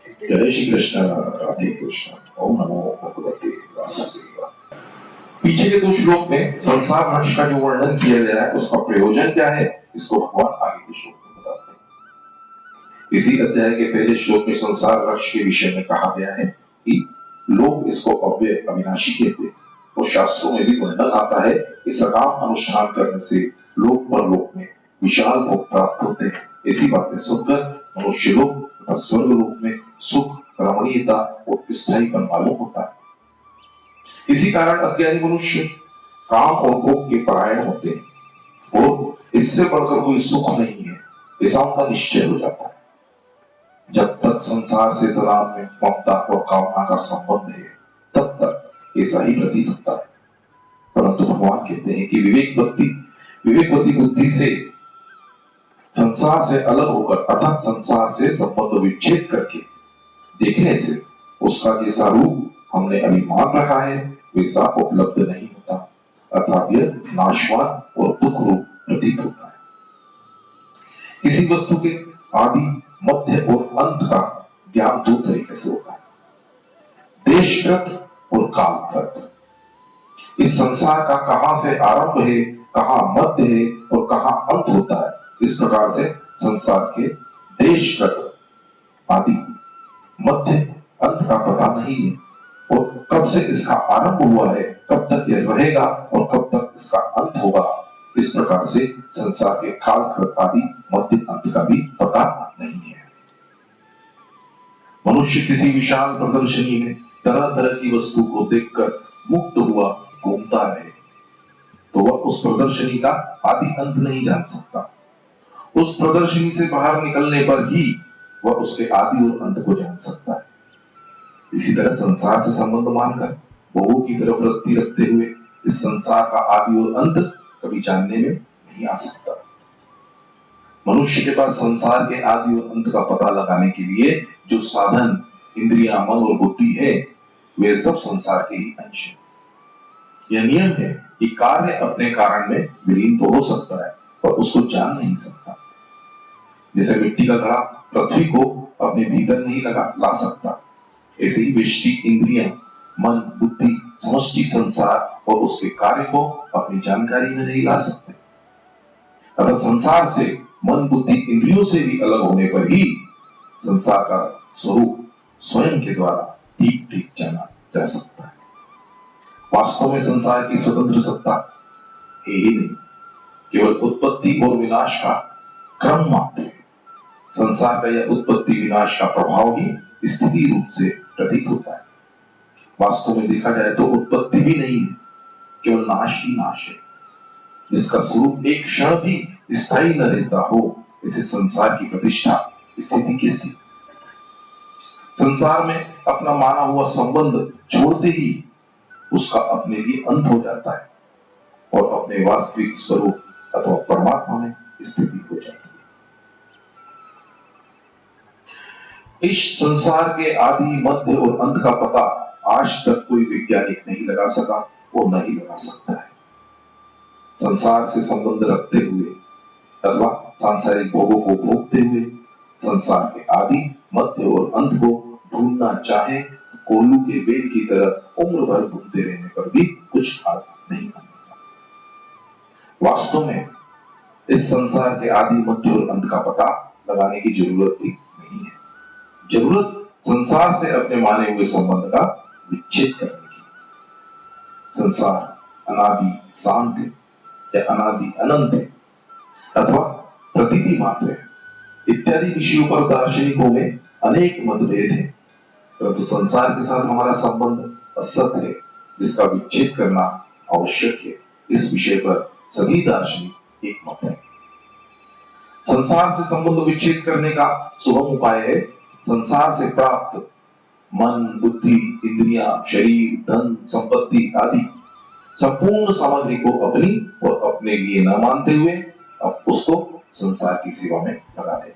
जय श्री कृष्ण। राधे कृष्ण। ओम नमो भगवते वासुदेवाय। पीछे के दो श्लोक में संसार वृक्ष का जो वर्णन किया गया है उसका प्रयोजन क्या है, इसको भगवान आगे के श्लोक में बताते हैं। इसी अध्याय के पहले श्लोक में संसार वृक्ष के विषय में कहा गया है कि लोग इसको अव्यय अविनाशी कहते हैं और शास्त्रों में भी वर्णन आता है कि सकाम अनुष्ठान करने से लोक परलोक में विशाल भोग प्राप्त होते हैं। ऐसी बातें सुनकर मनुष्य लोक तथा स्वर्ग लोक में सुख, रमणीयता और स्थायीपन मालूम होता है। इसी कारण अज्ञानी मनुष्य काम और भोग के परायण होते हैं और इससे बढ़कर कोई सुख नहीं है, ऐसा उनका निश्चय हो जाता है। जब तक संसार से तनाव में ममता और कामना का संबंध है तब तक ऐसा ही प्रतीत होता है। परंतु भगवान कहते हैं कि विवेकवती बुद्धि से संसार से अलग होकर अर्थात संसार से संबंध विच्छेद करके देखने से उसका जैसा रूप हमने अभी मान रखा है वैसा उपलब्ध नहीं होता, अर्थात यह नाशवान और दुख रूप प्रतीत होता है। किसी वस्तु के आदि, मध्य और अंत का ज्ञान दो तरीके से होता है, देशकृत और कालकृत। इस संसार का कहां से आरंभ है, कहां मध्य है और कहां अंत होता है, इस प्रकार से संसार के देशकृत, आदि, मध्य, अंत का पता नहीं है और कब से इसका आरंभ हुआ है, कब तक यह रहेगा और कब तक इसका अंत होगा, इस प्रकार से संसार के काल, आदि, मध्य, अंत का भी पता नहीं है। मनुष्य किसी विशाल प्रदर्शनी में तरह तरह की वस्तु को देखकर मुक्त हुआ घूमता रहे तो वह उस प्रदर्शनी का आदि अंत नहीं जान सकता। उस प्रदर्शनी से बाहर निकलने पर ही वह उसके आदि और अंत को जान सकता है। इसी तरह संसार से संबंध मानकर भोगों की तरफ वृत्ति रखते हुए इस संसार का आदि और अंत कभी जानने में नहीं आ सकता। मनुष्य के पास संसार के आदि और अंत का पता लगाने के लिए जो साधन, इंद्रियां, मन और बुद्धि है वे सब संसार के ही अंश है। यह नियम है कि कार्य अपने कारण में विलीन तो हो सकता है पर उसको जान नहीं सकता। जैसे मिट्टी का घड़ा पृथ्वी को अपने भीतर नहीं ला सकता, ऐसे ही व्यष्टि, इंद्रियां, मन, बुद्धि समष्टि संसार और उसके कार्य को अपनी जानकारी में नहीं ला सकते। अतः संसार से, मन, बुद्धि, इंद्रियों से भी अलग होने पर ही संसार का स्वरूप स्वयं के द्वारा ठीक ठीक जाना जा सकता है। वास्तव में संसार की स्वतंत्र सत्ता है ही नहीं, केवल उत्पत्ति और विनाश का क्रम मात्र है। संसार का यह उत्पत्ति विनाश का प्रभाव ही स्थिति रूप से प्रतीत होता है। वास्तव में देखा जाए तो उत्पत्ति भी नहीं है, केवल नाश ही नाश है। जिसका स्वरूप एक क्षण भी स्थायी न रहता हो, इसे संसार की प्रतिष्ठा स्थिति कैसी? संसार में अपना माना हुआ संबंध छोड़ते ही उसका अपने लिए अंत हो जाता है और अपने वास्तविक स्वरूप अथवा परमात्मा में स्थिति हो जाती है। इस संसार के आदि, मध्य और अंत का पता आज तक कोई वैज्ञानिक नहीं लगा सका और नहीं लगा सकता है। संसार से संबंध रखते हुए अथवा सांसारिक भोगों को भोगते हुए संसार के आदि, मध्य और अंत को ढूंढना चाहे तो कोल्लू के बेल की तरह उम्र भर घूमते रहने पर भी कुछ हाथ नहीं बनता। वास्तव में इस संसार के आदि, मध्य और अंत का पता लगाने की जरूरत भी नहीं है। जरूरत संसार से अपने माने हुए संबंध का विच्छेद करने की। संसार अनादि शांत है या अनादि अनंत है अथवा प्रतीति मात्र है इत्यादि विषयों पर दार्शनिकों में अनेक मतभेद हैं, परंतु संसार के साथ हमारा संबंध असत है जिसका विच्छेद करना आवश्यक है। इस विषय पर सभी दार्शनिक एक मत है। संसार से संबंध विच्छेद करने का सुगम उपाय है संसार से प्राप्त मन, बुद्धि, इंद्रियां, शरीर, धन, संपत्ति आदि संपूर्ण सामग्री को अपनी और अपने लिए न मानते हुए अब उसको संसार की सेवा में लगा देना।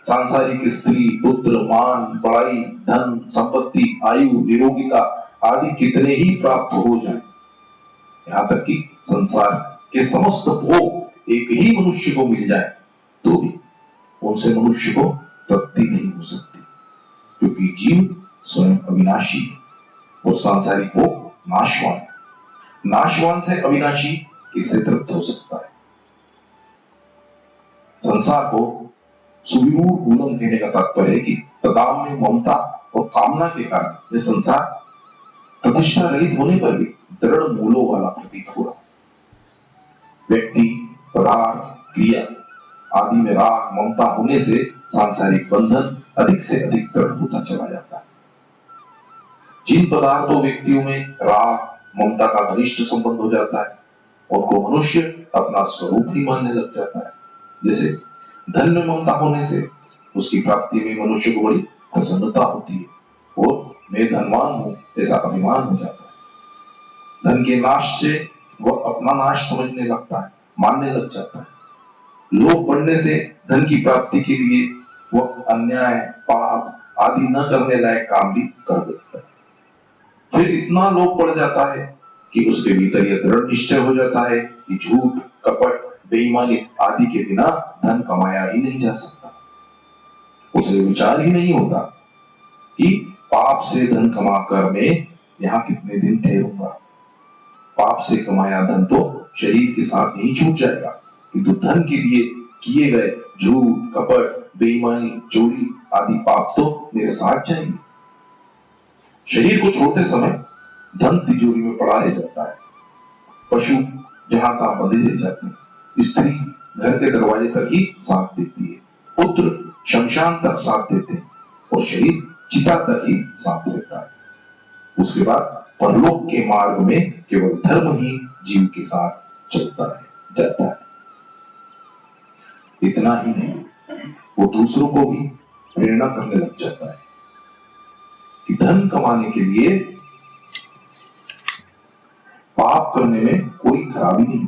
सांसारिक स्त्री, पुत्र, मान, बड़ाई, धन, संपत्ति, आयु, निरोगिता आदि कितने ही प्राप्त हो जाए, यहाँ तक कि संसार के समस्त भोग एक ही मनुष्य को मिल जाए तो भी उनसे मनुष्य को तृप्ति नहीं हो सकती। क्योंकि जीव स्वयं अविनाशी है और सांसारिक भोग नाशवान है। नाशवान से अविनाशी किससे तृप्त हो सकता है? संसार को सुविरूढ़ मूलम कहने का तात्पर्य है कि तदाम में ममता और कामना के कारण यह संसार प्रतिष्ठा रहित होने पर भी दृढ़ मूलों वाला प्रतीत हो रहा। व्यक्ति, पदार्थ, क्रिया आदि में राग ममता होने से सांसारिक बंधन अधिक से अधिक दृढ़ होता चला जाता है। जिन पदार्थों व्यक्तियों में राग ममता का घनिष्ठ संबंध हो जाता है उनको मनुष्य अपना स्वरूप ही मानने लग जाता है। जैसे धन में ममता होने से उसकी प्राप्ति में मनुष्य को बड़ी प्रसन्नता होती है और मैं धनवान हूं ऐसा अभिमान हो जाता है। धन के नाश से वह अपना नाश समझने लगता है, मानने लग जाता है। लोभ बढ़ने से धन की प्राप्ति के लिए वह अन्याय, पाप आदि न करने लायक काम भी कर देता है। फिर इतना लोभ बढ़ जाता है कि उसके भीतर यह दृढ़ निश्चय हो जाता है कि झूठ, कपट, बेईमानी आदि के बिना धन कमाया ही नहीं जा सकता। उसे विचार ही नहीं होता कि पाप से धन कमाकर मैं यहाँ कितने दिन ठहरूंगा। पाप से कमाया धन तो शरीर के साथ ही छूट जाएगा, किंतु धन के लिए किए गए झूठ, कपट, बेईमानी, चोरी आदि पाप तो मेरे साथ जाएंगे। शरीर को छोड़ते समय धन तिजोरी में पड़ा रह जाता है। पशु जहां तहां बंधे रह जाते हैं। स्त्री घर के दरवाजे तक ही साथ देती है। पुत्र शमशान तक साथ देते हैं और शरीर चिता तक ही साथ रहता है। उसके बाद परलोक के मार्ग में केवल धर्म ही जीव के साथ चलता है जाता है। इतना ही नहीं, वो दूसरों को भी प्रेरणा करने लग जाता है कि धन कमाने के लिए पाप करने में कोई खराबी नहीं,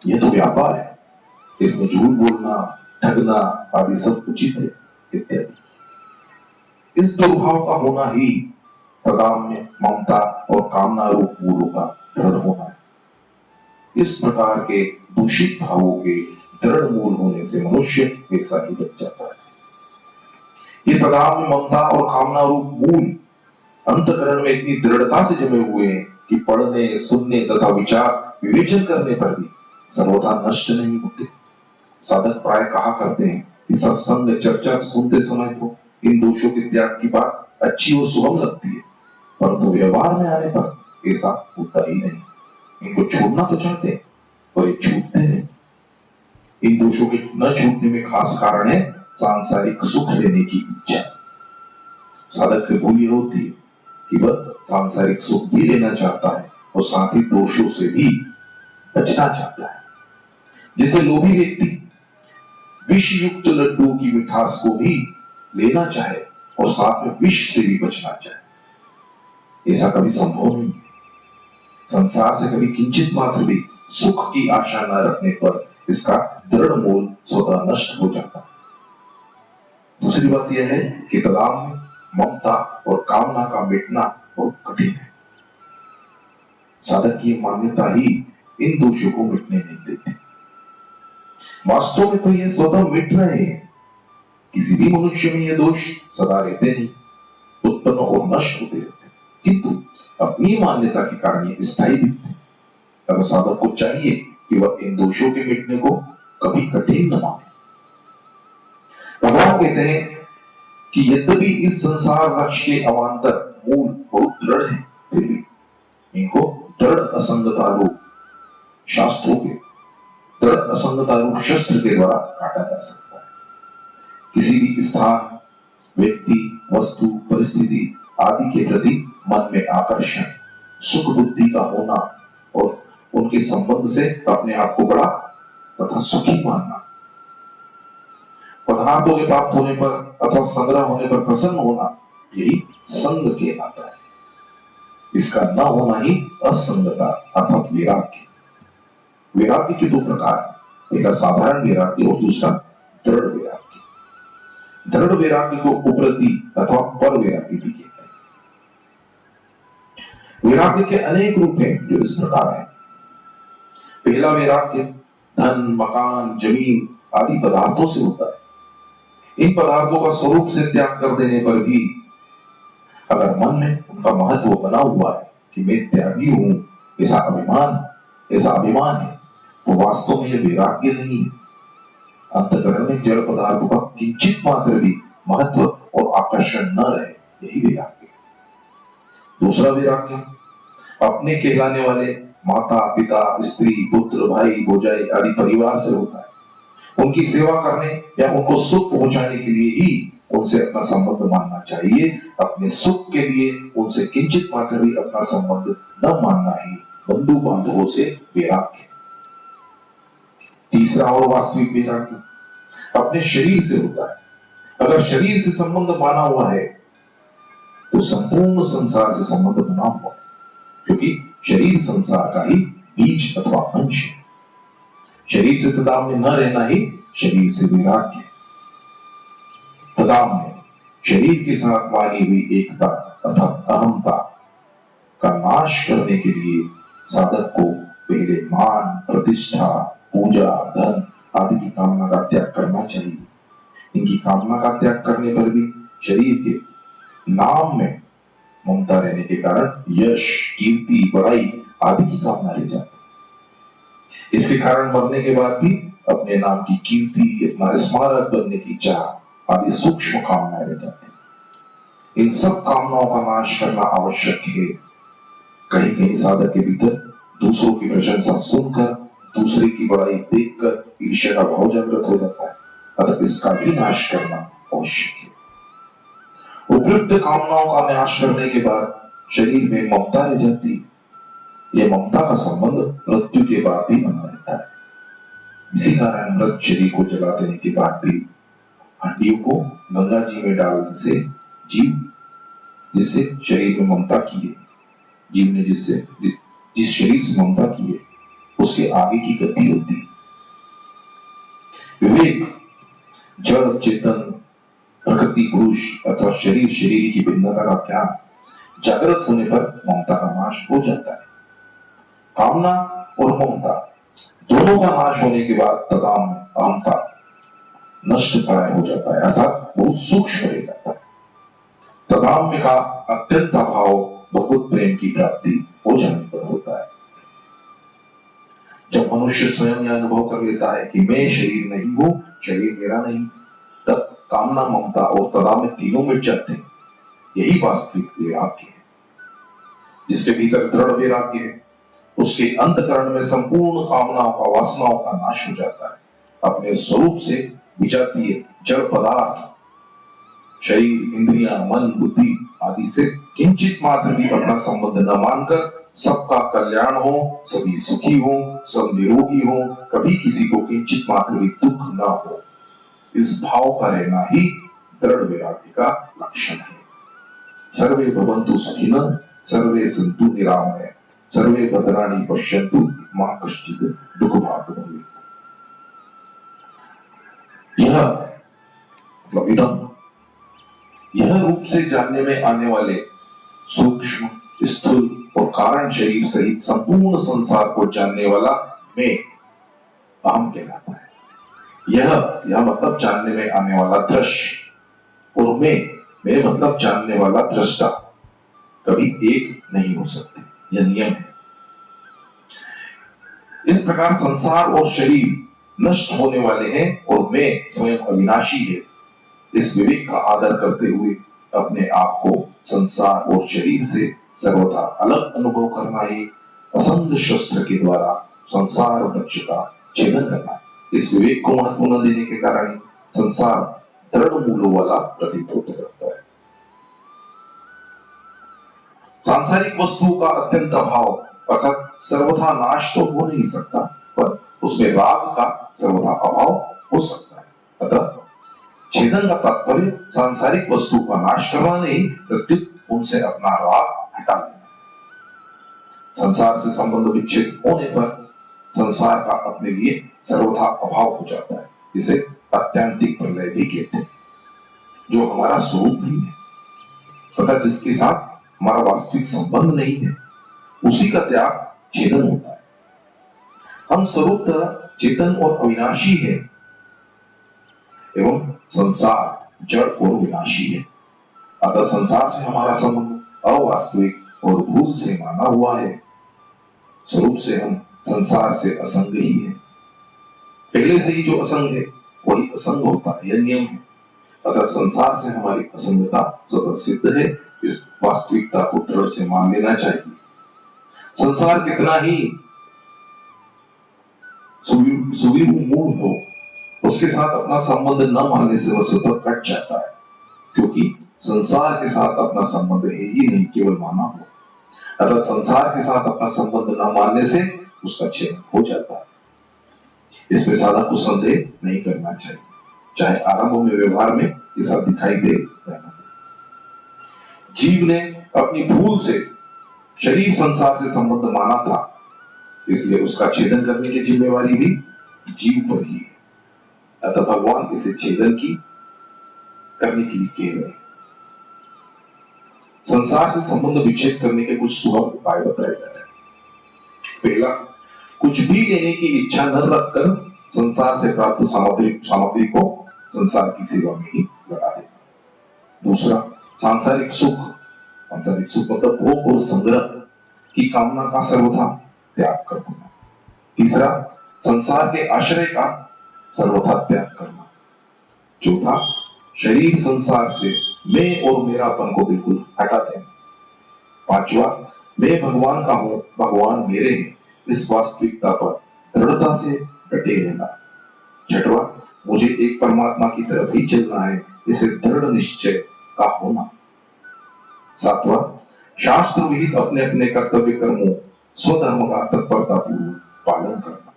यह तो व्यापार है, इसमें झूठ बोलना, ठगना आदि सब उचित है इत्यादि। इस दुर्भाव का होना ही तदाम में ममता और कामना रूप मूलों का दृढ़ होना है। इस प्रकार के दूषित भावों के दृढ़ मूल होने से मनुष्य वैसा ही बच जाता है। ये तदाम में ममता और कामना रूप मूल अंतःकरण में इतनी दृढ़ता से जमे हुए हैं कि पढ़ने, सुनने तथा विचार विवेचन करने पर भी सर्वथा नष्ट नहीं होते। साधक प्राय कहा करते हैं कि सत्संग चर्चा सुनते समय तो इन दोषों के त्याग की बात अच्छी और सुगम लगती है, परंतु व्यवहार में आने पर ऐसा होता ही नहीं। इनको छोड़ना तो चाहते हैं पर ये छूटते नहीं। इन दोषों के न छूटने में खास कारण है सांसारिक सुख लेने की इच्छा। साधक से भूल यह होती है कि वह सांसारिक सुख भी लेना चाहता है और साथ ही दोषों से भी बचना चाहता है। जैसे लोभी व्यक्ति विष युक्त लड्डू की मिठास को भी लेना चाहे और साथ में विष से भी बचना चाहे, ऐसा कभी संभव नहीं। संसार से कभी किंचित मात्र भी सुख की आशा न रखने पर इसका दृढ़ मूल स्वतः नष्ट हो जाता है। दूसरी बात यह है कि तदाम में ममता और कामना का मिटना बहुत कठिन है। साधक की मान्यता ही इन दोषों को मिटने नहीं देती। वास्तव में तो ये स्वतः मिट रहे हैं। किसी भी मनुष्य में ये दोष सदा रहते नहीं, उत्पन्न और नष्ट होते रहते, किंतु अपनी मान्यता के कारण ये स्थायी दिखते हैं। अगर साधक को चाहिए कि वह इन दोषों के मिटने को कभी कठिन न माने। भगवान कहते हैं कि यद्यपि इस संसार वृक्ष के अवान्तर मूल बहुत दृढ़ है, फिर भी इनको दृढ़ असंगता रूप शास्त्रों के दृढ़ असंगता रूप शस्त्र के द्वारा काटा जा सकता है। किसी भी स्थान, व्यक्ति, वस्तु, परिस्थिति आदि के प्रति मन में आकर्षण, सुख बुद्धि का होना और उनके संबंध से अपने आप को बड़ा तथा सुखी मानना, पदार्थों के प्राप्त होने पर अथवा संग्रह होने पर प्रसन्न होना, यही संग कहलाता है। इसका न होना ही असंगता अर्थात वैराग्य। वैराग्य के दो प्रकार, एक साधारण वैराग्य और दूसरा दृढ़ वैराग्य। दृढ़ वैराग्य को उपरति अथवा पर वैराग्य भी कहते हैं। वैराग्य के अनेक रूप हैं जो इस प्रकार हैं। पहला वैराग्य धन, मकान, जमीन आदि पदार्थों से होता है। इन पदार्थों का स्वरूप से त्याग कर देने पर भी अगर मन में उनका महत्व बना हुआ है कि मैं त्यागी हूं, ऐसा अभिमान है, तो वास्तव में यह वैराग्य नहीं है। अंतकरण में जड़ पदार्थों का किंचित मात्र भी महत्व और आकर्षण न रहे, यही वैराग्य है। दूसरा वैराग्य अपने कहलाने वाले माता पिता स्त्री पुत्र भाई भौजाई आदि परिवार से होता है। उनकी सेवा करने या उनको सुख पहुंचाने के लिए ही उनसे अपना संबंध मानना चाहिए। अपने सुख के लिए उनसे किंचित मात्र भी अपना संबंध न मानना ही बंधु बांधवों से वैराग्य। तीसरा और वास्तविक वैराग्य अपने शरीर से होता है। अगर शरीर से संबंध माना हुआ है तो संपूर्ण संसार से संबंध बना हुआ है, क्योंकि शरीर संसार का ही बीज अथवा अंश है। शरीर से तदाम में न रहना ही शरीर से वैराग्य है। तदाम में शरीर के साथ मानी हुई एकता अर्थात अहंता का नाश करने के लिए साधक को पहले मान प्रतिष्ठा पूजा धन आदि की कामना का त्याग करना चाहिए। इनकी कामना का त्याग करने पर भी शरीर के नाम में ममता रहने के कारण यश कीर्ति बड़ाई आदि की कामना रह जाती। इसके कारण मरने के बाद भी अपने नाम की कीर्ति अपना स्मारक बनने की चाह आदि सूक्ष्म कामनाएं रह जाती। इन सब कामनाओं का नाश करना आवश्यक है। कहीं कहीं साधक के भीतर दूसरों की प्रशंसा सुनकर दूसरे की बड़ाई देखकर ईर्ष्या का भाव जागृत हो जाता है, अतः इसका भी नाश करना आवश्यक है। उपयुक्त कामनाओं का नाश करने के बाद शरीर में ममता रह जाती है। यह ममता का संबंध मृत्यु के बाद भी बना रहता है। इसी कारण मृत शरीर को जला देने के बाद भी हड्डियों को गंगा जी में डालने से जीव जिससे शरीर में ममता की है, जीव ने जिस शरीर से ममता की है उसके आगे की गति होती है। विवेक जड़ चेतन प्रकृति पुरुष अथवा शरीर शरीर की भिन्नता का ज्ञान जागृत होने पर ममता का नाश हो जाता है। कामना और ममता दोनों का नाश होने के बाद तदाम अहंता नष्ट प्राय हो जाता है, अर्थात बहुत सूक्ष्म रह जाता है। तदाम्य का अत्यंत अभाव भगवत प्रेम की प्राप्ति हो जाने पर होता है। जब मनुष्य स्वयं यह अनुभव कर लेता है कि मैं शरीर नहीं हूं, शरीर मेरा नहीं, तब कामना ममता और तदाम्य तीनों मिट जाते हैं। यही वास्तविक वैराग्य है। जिसके भीतर दृढ़ वैराग्य है उसके अंतकरण में संपूर्ण कामनाओं का वासनाओं का नाश हो जाता है। अपने स्वरूप से विजातीय जड़ पदार्थ शरीर इंद्रियां मन बुद्धि आदि से किंचित मात्र भी अपना संबंध न मानकर सबका कल्याण हो, सभी सुखी हो, सब निरोगी हो, कभी किसी को किंचित मात्र भी दुख न हो, इस भाव का रहना ही दृढ़ वैराग्य का लक्षण है। सर्वे भवन्तु सुखिनः सर्वे सन्तु निरामयाः सर्वे भद्राणि पश्यन्तु मा कश्चित् दुःखभाग् भवेत्। यह मतलब इदम यह रूप से जानने में आने वाले सूक्ष्म स्थूल और कारण शरीर सहित संपूर्ण संसार को जानने वाला मैं अहम कहलाता है। यह मतलब जानने में आने वाला दृश्य और मैं मतलब जानने वाला दृष्टा कभी एक नहीं हो सकते, यह नियम है। इस प्रकार संसार और शरीर नष्ट होने वाले हैं और मैं स्वयं अविनाशी है। इस विवेक का आदर करते हुए अपने आप को संसार और शरीर से सर्वथा अलग अनुभव करना ही असंग शस्त्र के द्वारा संसार वृक्ष का छेदन करना है। इस विवेक को महत्व न देने के कारण संसार दृढ़ मूलों वाला प्रतीत होता रहता है। सांसारिक वस्तुओं का अत्यंत अभाव अर्थात सर्वथा नाश तो हो नहीं सकता, पर उसमें राग का सर्वथा अभाव हो सकता है। अतः छेदन का तात्पर्य सांसारिक वस्तु का नाश करना नहीं, प्रत्युत उनसे अपना राग हटा लेना। संसार से संबंध विच्छेद होने पर संसार का अपने लिए सर्वथा अभाव हो जाता है। इसे अत्यंतिक प्रलय भी कहते हैं, जो हमारा स्वरूप नहीं है तथा जिसके साथ हमारा वास्तविक संबंध नहीं है, उसी का त्याग छेदन होता है। हम स्वरूपतः चेतन और अविनाशी है एवं संसार जड़ और विनाशी है। अतः संसार से हमारा संबंध अवास्तविक और भूल से माना हुआ है। स्वरूप से हम संसार से असंग ही है। पहले से ही जो असंग है वही असंग होता है, यह नियम है। अतः संसार से हमारी असंगता स्वतः सिद्ध है। इस वास्तविकता को दृढ़ से मान लेना चाहिए। संसार कितना ही सुविमूल हो, उसके साथ अपना संबंध न मानने से वह स्वतः कट जाता है, क्योंकि संसार के साथ अपना संबंध है ही नहीं, केवल माना हो। अतः संसार के साथ अपना संबंध न मानने से उसका छेदन हो जाता है। इसमें साधक को संदेह नहीं करना चाहिए, चाहे आरंभ में व्यवहार में ऐसा दिखाई दे। जीव ने अपनी भूल से शरीर संसार से संबंध माना था, इसलिए उसका छेदन करने की जिम्मेवारी भी जीव पर ही है। अतः भगवान इसे छेदन की करने के लिए कह रहे हैं। संसार से संबंध विच्छेद करने के कुछ सुलभ उपाय बताए जा रहे हैं। पहला, कुछ भी लेने की इच्छा न रखकर संसार से प्राप्त सामग्री को संसार की सेवा में ही लगा देना। दूसरा, सांसारिक सुख मतलब भोग और संग्रह की कामना का सर्वथा त्याग कर देना। तीसरा, संसार के आश्रय का सर्वथा त्याग करना। चौथा, शरीर संसार से मैं और मेरापन को बिल्कुल हटा देना। पांचवा, मैं भगवान का हूं, भगवान मेरे हैं, इस वास्तविकता पर दृढ़ता से डटे रहना। छठवां, मुझे एक परमात्मा की तरफ ही चलना है, इसे दृढ़ निश्चय का होना। सातवां, शास्त्र विहित अपने अपने कर्तव्य कर्मों स्वधर्म का तत्परता पूर्वक पालन करना।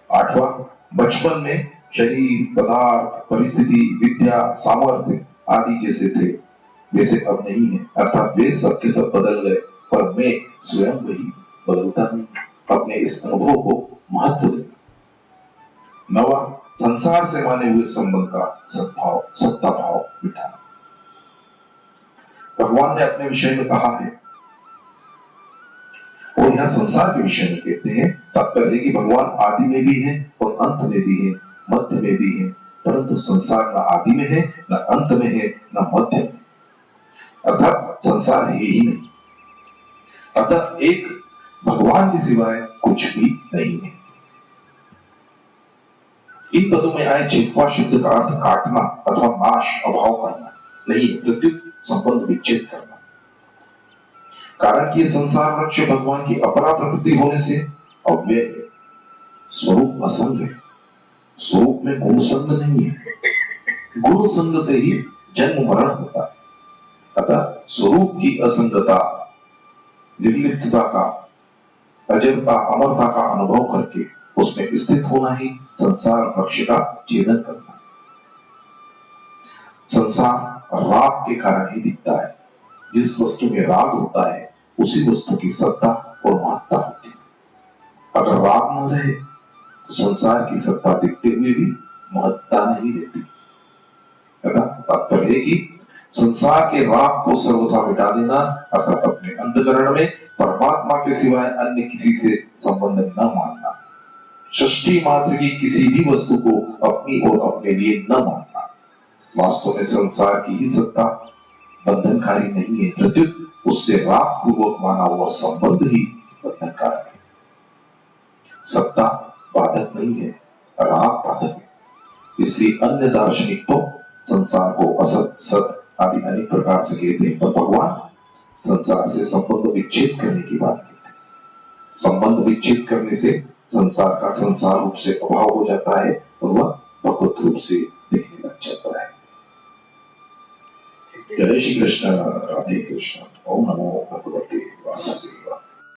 आठवां, बचपन में शरीर, पदार्थ, परिस्थिति, विद्या, सामर्थ्य आदि जैसे थे वैसे अब नहीं है, अर्थात वे सब के सब बदल गए, पर मैं स्वयं वही बदलता नहीं। अपने इस अनुभव को महत्व देना। नवा, संसार से माने हुए संबंध का सत्ता भाव मिटाना। भगवान ने अपने विषय में कहा है और यहां संसार के विषय में कहते हैं, तात्पर्य कि भगवान आदि में भी है और अंत में भी है, मध्य में भी है, परंतु संसार न आदि में है, न अंत में है, न मध्य में, अर्थात संसार है ही नहीं। अतः एक भगवान के सिवाय कुछ भी नहीं है। इन पदों में आए चित्वा शब्द का अर्थ काटना अथवा नाश, अभाव करना नहीं, प्रत्युत संबंध विच्छेद करना। कारण कि संसार वृक्ष भगवान की अपरा प्रकृति होने से अव्यय है, स्वरूप असंग है, स्वरूप में गुण संग नहीं है, गुण संग से ही जन्म मरण होता है। अतः स्वरूप की असंगता, निर्लिप्तता का, अजरता, अमरता का अनुभव करके उसमें स्थित होना ही संसार वृक्ष का छेदन करना है। संसार राग के कारण ही दिखता है। जिस वस्तु में राग होता है उसी वस्तु की सत्ता और महत्ता होती है। अगर राग न रहे तो संसार की सत्ता दिखते हुए भी महत्ता नहीं रहती। तात्पर्य कि संसार के राग को सर्वथा मिटा देना, अर्थात अपने अंतःकरण में परमात्मा के सिवाय अन्य किसी से संबंध न मानना, सृष्टि मात्र की किसी भी वस्तु को अपनी और अपने लिए न मानना। वास्तव में संसार की ही सत्ता बंधनकारी नहीं है, प्रत्युत उससे राग पूर्वक माना हुआ संबंध ही बंधनकारक है। सत्ता बाधक नहीं है, राग बाधक है। इसलिए अन्य दार्शनिक तो संसार को असत, सत आदि अनेक प्रकार से कहते हैं, तो भगवान संसार से संबंध विच्छेद करने की बात कहते हैं। संबंध विच्छेद करने से संसार का संसार रूप से अभाव हो जाता है और वह भगवत रूप से दिखने लग जाता है। जय श्री कृष्ण, राधे कृष्ण। ओम नमो भगवते वासुदेवाय।